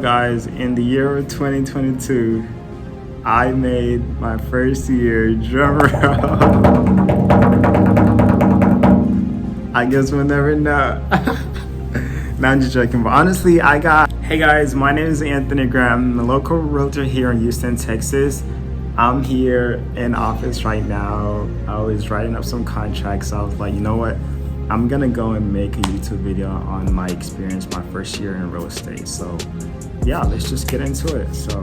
Guys, in the year of 2022, I made my first year drum roll. I guess we'll never know. No, I'm just joking, but honestly, hey guys, my name is Anthony Graham. I'm a local realtor here in Houston, Texas. I'm here in office right now. I was writing up some contracts. So I was like, you know what? I'm gonna go and make a YouTube video on my experience my first year in real estate. So yeah, let's just get into it. So,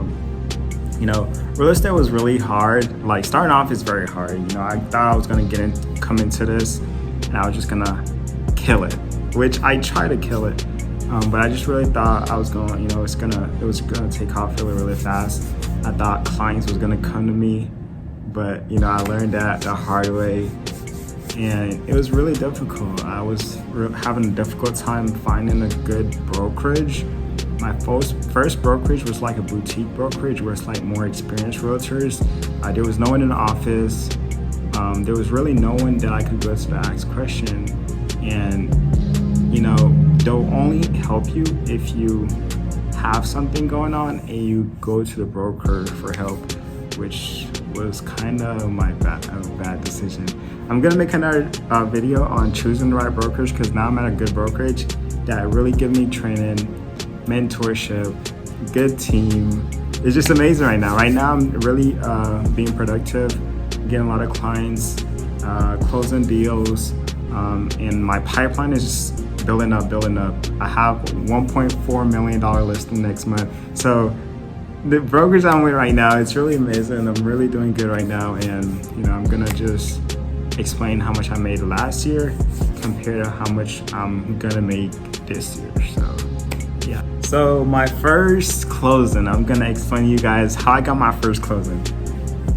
real estate was really hard. Like starting off is very hard. I thought I was gonna come into this and I was just gonna kill it, which I try to kill it. But I just really thought I was going, it was gonna take off really fast. I thought clients was gonna come to me, but I learned that the hard way. And it was really difficult. I was having a difficult time finding a good brokerage. My first brokerage was like a boutique brokerage where it's like more experienced realtors. There was no one in the office. There was really no one that I could go to ask question. And, they'll only help you if you have something going on and you go to the broker for help, which was kind of a bad decision. I'm gonna make another video on choosing the right brokerage because now I'm at a good brokerage that really give me training, mentorship, good team. It's just amazing right now. Right now I'm really being productive, getting a lot of clients, closing deals, and my pipeline is just building up. I have $1.4 million listing next month. So the brokerage I'm with right now, it's really amazing. I'm really doing good right now, and I'm gonna just explain how much I made last year compared to how much I'm gonna make this year. So yeah. So my first closing, I'm gonna explain to you guys how I got my first closing.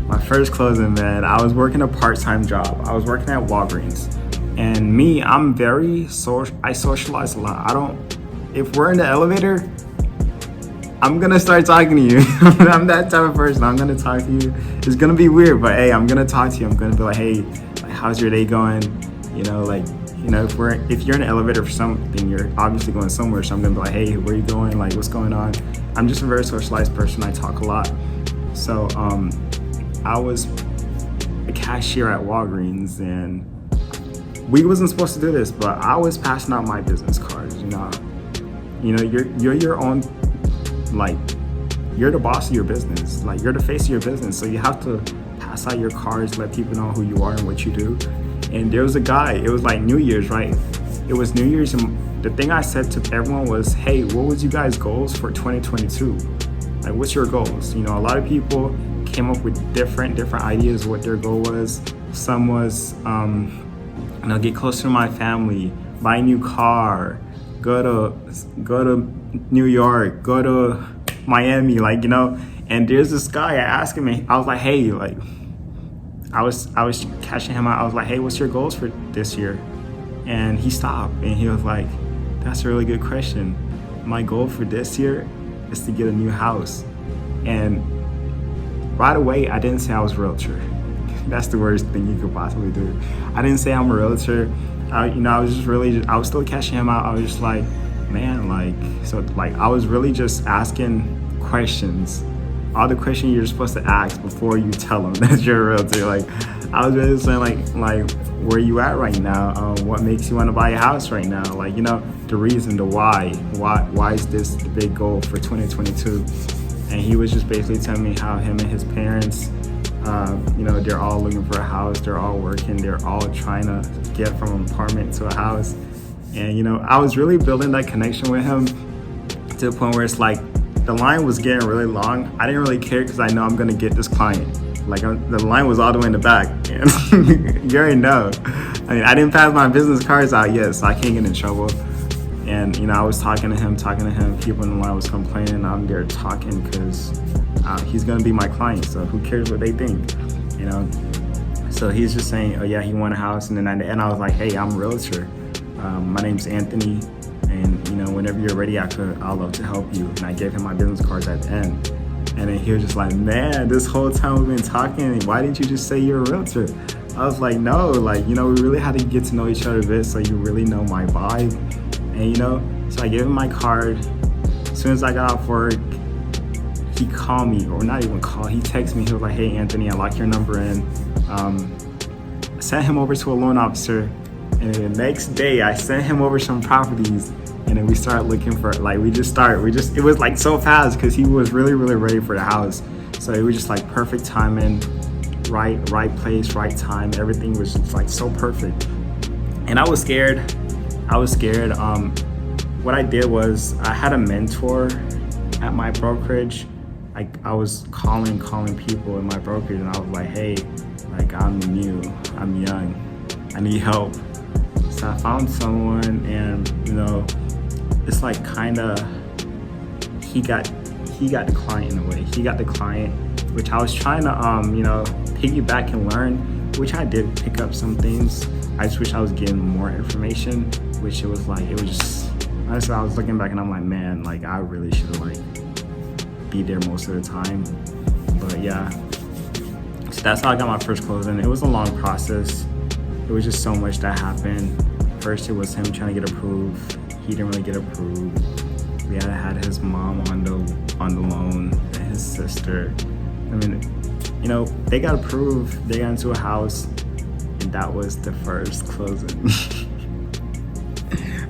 My first closing, man, I was working a part-time job. I was working at Walgreens. And me, I'm very I socialize a lot. If we're in the elevator, I'm gonna start talking to you. I'm that type of person. I'm gonna talk to you. It's gonna be weird, but hey, I'm gonna talk to you. I'm gonna be like, hey, how's your day going? If you're in an elevator for something, you're obviously going somewhere. So I'm gonna be like, hey, where are you going? Like, what's going on? I'm just a very socialized person. I talk a lot. So I was a cashier at Walgreens, and we wasn't supposed to do this, but I was passing out my business cards. You're your own, like, you're the boss of your business. Like, you're the face of your business. So you have to pass out your cards, let people know who you are and what you do. And there was a guy, it was like New Year's, right? It was New Year's, and the thing I said to everyone was, hey, what was you guys' goals for 2022? Like, what's your goals? A lot of people came up with different ideas of what their goal was. Some was, get closer to my family, buy a new car, go to New York, go to Miami, and there's this guy asking me, I was like, hey, I was catching him out. I was like, hey, what's your goals for this year? And he stopped and he was like, that's a really good question. My goal for this year is to get a new house. And right away, I didn't say I was a realtor. That's the worst thing you could possibly do. I didn't say I'm a realtor. I was still catching him out. I was just like, man, I was really just asking questions. All the questions you're supposed to ask before you tell them that you're a realtor. I was really saying like, where you at right now? What makes you want to buy a house right now? The reason, the why. Why is this the big goal for 2022? And he was just basically telling me how him and his parents, they're all looking for a house. They're all working. They're all trying to get from an apartment to a house. And, I was really building that connection with him to the point where it's like the line was getting really long. I didn't really care because I know I'm going to get this client. The line was all the way in the back. And you already know. I didn't pass my business cards out yet, so I can't get in trouble. And, I was talking to him. People in the line was complaining. I'm there talking because he's going to be my client. So who cares what they think, So he's just saying, oh, yeah, he want a house. And then at the end, I was like, hey, I'm a realtor. My name's Anthony. And, whenever you're ready, I'd love to help you. And I gave him my business cards at the end. And then he was just like, man, this whole time we've been talking, why didn't you just say you're a realtor? I was like, no, we really had to get to know each other a bit so you really know my vibe. And, so I gave him my card. As soon as I got off work, he called me, or not even call, he texted me. He was like, hey, Anthony, I locked your number in. I sent him over to a loan officer. And then the next day, I sent him over some properties. And then we started looking for, like, it was like so fast because he was really, really ready for the house. So it was just like perfect timing, right place, right time. Everything was just like so perfect. And I was scared. What I did was I had a mentor at my brokerage. I was calling people in my brokerage, and I was like, hey, like, I'm new, I'm young, I need help. So I found someone, and it's like he got the client in a way. He got the client, which I was trying to piggyback and learn, which I did pick up some things. I just wish I was getting more information, which it was just, honestly, I was looking back and I'm like, man, like, I really should have be there most of the time. But yeah, so that's how I got my first closing. It was a long process. It was just so much that happened. First, it was him trying to get approved. He didn't really get approved. We had his mom on the loan, and his sister. I mean, they got approved. They got into a house, and that was the first closing.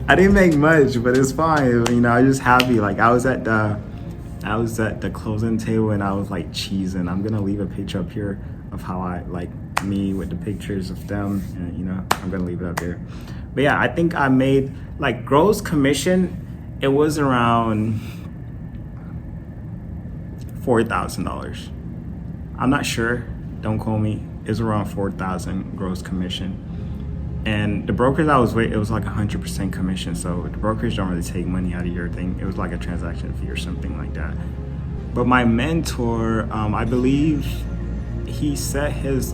I didn't make much, but it's fine. I was just happy. Like, I was at the closing table, and I was like cheesing. I'm gonna leave a picture up here of how I me with the pictures of them, and I'm gonna leave it up there. But yeah, I think I made gross commission. It was around $4,000. I'm not sure. Don't quote me. It's around $4,000 gross commission. And the brokers I was with, it was like 100% commission. So the brokers don't really take money out of your thing. It was like a transaction fee or something like that. But my mentor, I believe he set his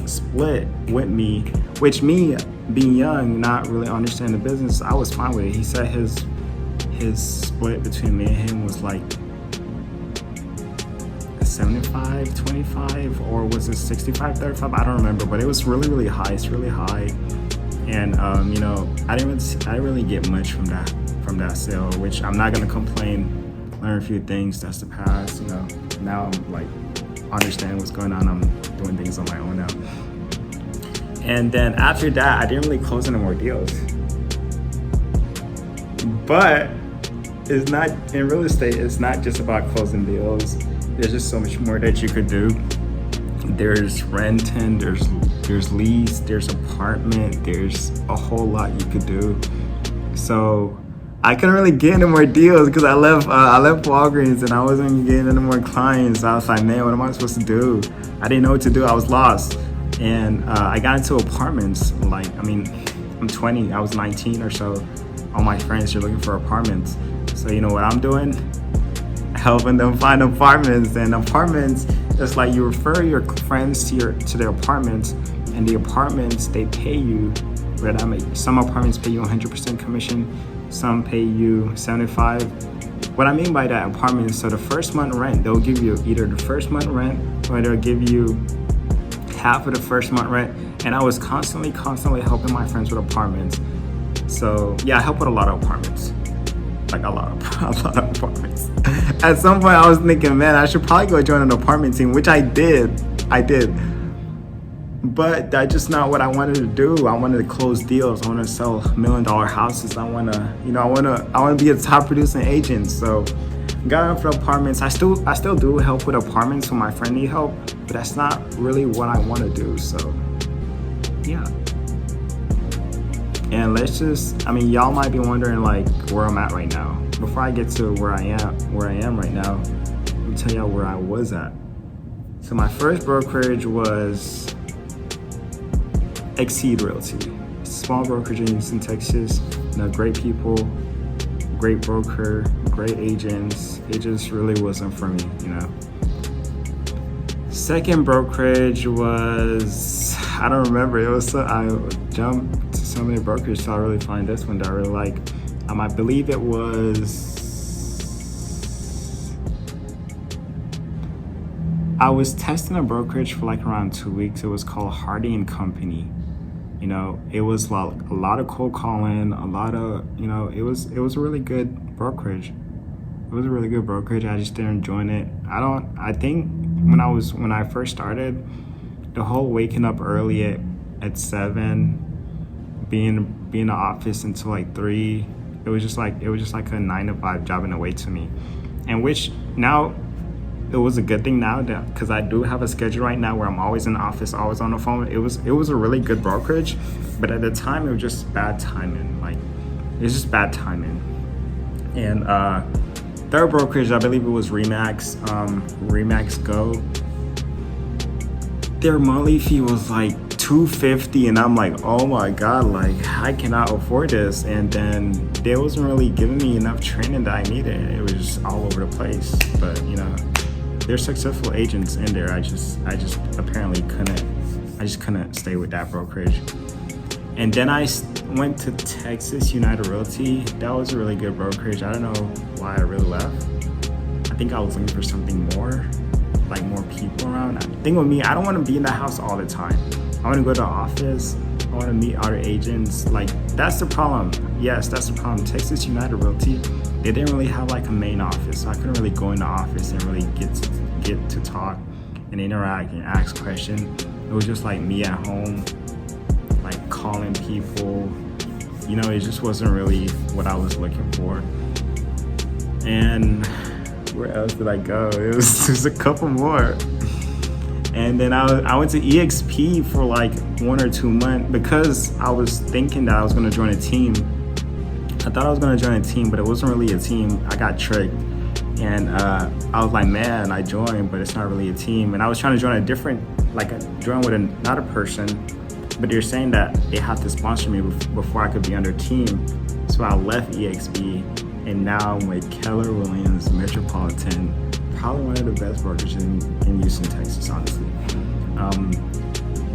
split with me, which me being young, not really understanding the business, I was fine with it. He said his split between me and him was like 75-25, or was it 65-35? I don't remember, but it was really, really high. It's really high. And I didn't really get much from that sale, which I'm not gonna complain. Learn a few things. That's the past. Now I'm understanding what's going on. I'm doing things on my own now. And then after that, I didn't really close any more deals. But it's not, in real estate, it's not just about closing deals. There's just so much more that you could do. There's renting, there's lease, there's apartment, there's a whole lot you could do. So I couldn't really get any more deals because I left Walgreens and I wasn't getting any more clients. I was like, man, what am I supposed to do? I didn't know what to do. I was lost. And I got into apartments. I'm 20, I was 19 or so. All my friends are looking for apartments. So you know what I'm doing? Helping them find apartments. And apartments, it's like you refer your friends to their apartments, and the apartments, they pay you. Some apartments pay you 100% commission, some pay you 75. What I mean by that apartment is, so the first month rent, they'll give you either the first month rent, or they'll give you half of the first month rent. And I was constantly helping my friends with apartments. So yeah, I help with a lot of apartments. Like a lot of apartments. At some point I was thinking, man, I should probably go join an apartment team, which I did. But that's just not what I wanted to do. I wanted to close deals. I want to sell $1 million houses. I want to be a top producing agent. So got in for apartments. I still do help with apartments when my friend need help, but that's not really what I want to do. So yeah. And y'all might be wondering where I'm at right now. Before I get to where I am right now, let me tell y'all where I was at. So my first brokerage was Exceed Realty. Small brokerage in Houston, Texas. Great people, great broker, great agents. It just really wasn't for me, Second brokerage was, I don't remember. I jumped to so many brokers till I really find this one that I really like. I believe it was, I was testing a brokerage for around 2 weeks. It was called Hardy & Company. It was like a lot of cold calling, a lot of, it was a really good brokerage. It was a really good brokerage. I just didn't join it. I think when I first started, the whole waking up early at 7, being in the office until like 3, it was just like a 9 to 5 job in a way to me. And which now it was a good thing now that, because I do have a schedule right now where I'm always in the office, always on the phone. It was a really good brokerage, but at the time it was just bad timing. Like, it's just bad timing. And third brokerage, I believe it was Remax Go. Their monthly fee was like $250, and I'm like, oh my god, like I cannot afford this. And then they wasn't really giving me enough training that I needed. It was just all over the place. But there's successful agents in there. I just apparently couldn't stay with that brokerage. And then I went to Texas United Realty. That was a really good brokerage. I don't know why I really left. I think I was looking for something more, like more people around. The thing with me, I don't want to be in the house all the time. I want to go to the office. I want to meet other agents. Like, that's the problem. Yes, that's the problem. Texas United Realty, they didn't really have like a main office, so I couldn't really go in the office and really get to talk and interact and ask questions. It was just like me at home, like calling people. It just wasn't really what I was looking for. And where else did I go? It was a couple more. And then I went to EXP for like 1 or 2 months because I was thinking that I was going to join a team. I thought I was going to join a team, but it wasn't really a team. I got tricked. And I was like, man, I joined, but it's not really a team. And I was trying to join join with another person, but they're saying that they have to sponsor me before I could be under team. So I left EXP, and now I'm with Keller Williams Metropolitan, probably one of the best brokerages in Houston, Texas, honestly.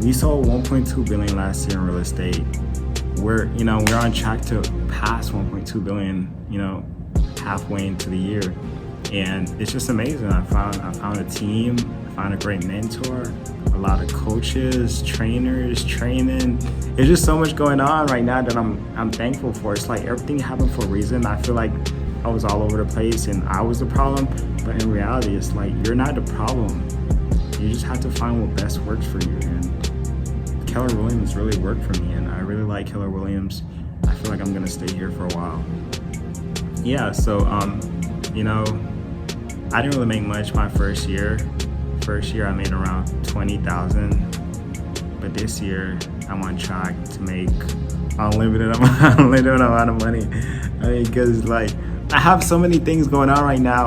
We sold $1.2 billion last year in real estate. We're on track to pass $1.2 billion, halfway into the year. And it's just amazing. I found a team, I found a great mentor, a lot of coaches, trainers, training. There's just so much going on right now that I'm thankful for. It's like everything happened for a reason. I feel like I was all over the place and I was the problem, but in reality, it's like you're not the problem. You just have to find what best works for you. And Keller Williams really worked for me, and I really like Keller Williams. I feel like I'm gonna stay here for a while. Yeah, so I didn't really make much my first year. First year I made around $20,000, but this year I'm on track to make unlimited amount of money. Because like I have so many things going on right now.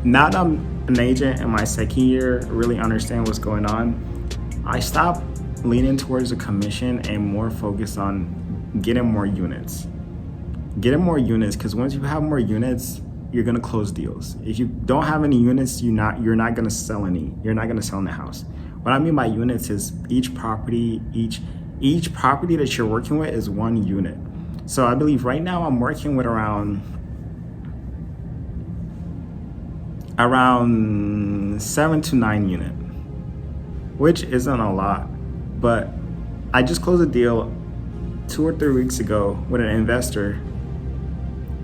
Now that I'm an agent in my second year, really understand what's going on. I stopped leaning towards the commission and more focused on getting more units. Because once you have more units, you're gonna close deals. If you don't have any units, you're not gonna sell any. You're not gonna sell in the house. What I mean by units is each property that you're working with is one unit. So I believe right now I'm working with around 7 to 9 units, which isn't a lot. But I just closed a deal 2 or 3 weeks ago with an investor,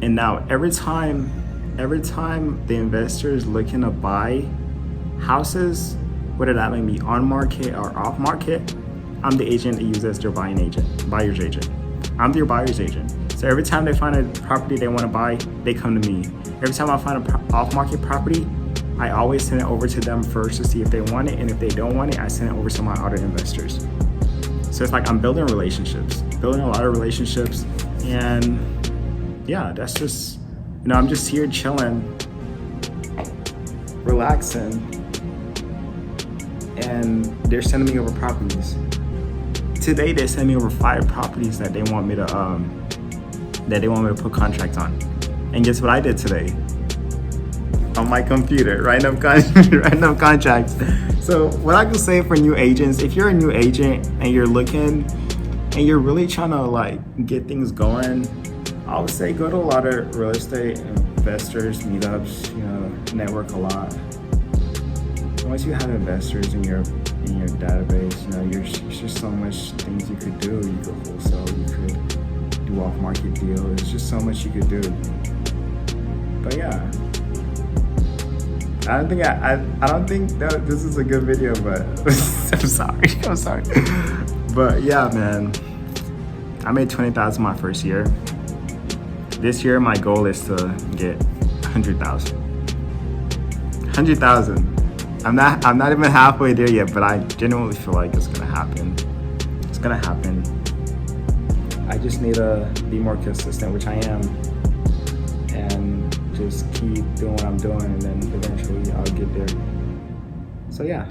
and now every time the investor is looking to buy houses, whether that may be on market or off market, I'm the agent they use as their buyer's agent. I'm their buyer's agent. So every time they find a property they want to buy, they come to me. Every time I find an off-market property, I always send it over to them first to see if they want it, and if they don't want it, I send it over to my other investors. So it's like I'm building a lot of relationships, and yeah, that's just, I'm just here chilling, relaxing, and they're sending me over properties. Today they sent me over 5 properties that they want me to put contracts on. And guess what I did today? On my computer, writing up contracts. So what I can say for new agents, if you're a new agent and you're looking and you're really trying to like get things going, I would say go to a lot of real estate investors, meetups, network a lot. Once you have investors in in your database. You know, there's just so much things you could do. You could wholesale, you could do off-market deals. There's just so much you could do. But yeah, I don't think that this is a good video, but I'm sorry. But yeah, man, I made 20,000 my first year. This year, my goal is to get 100,000. 100,000. I'm not even halfway there yet, but I genuinely feel like it's gonna happen. It's gonna happen. I just need to be more consistent, which I am, and just keep doing what I'm doing, and then eventually I'll get there. So yeah.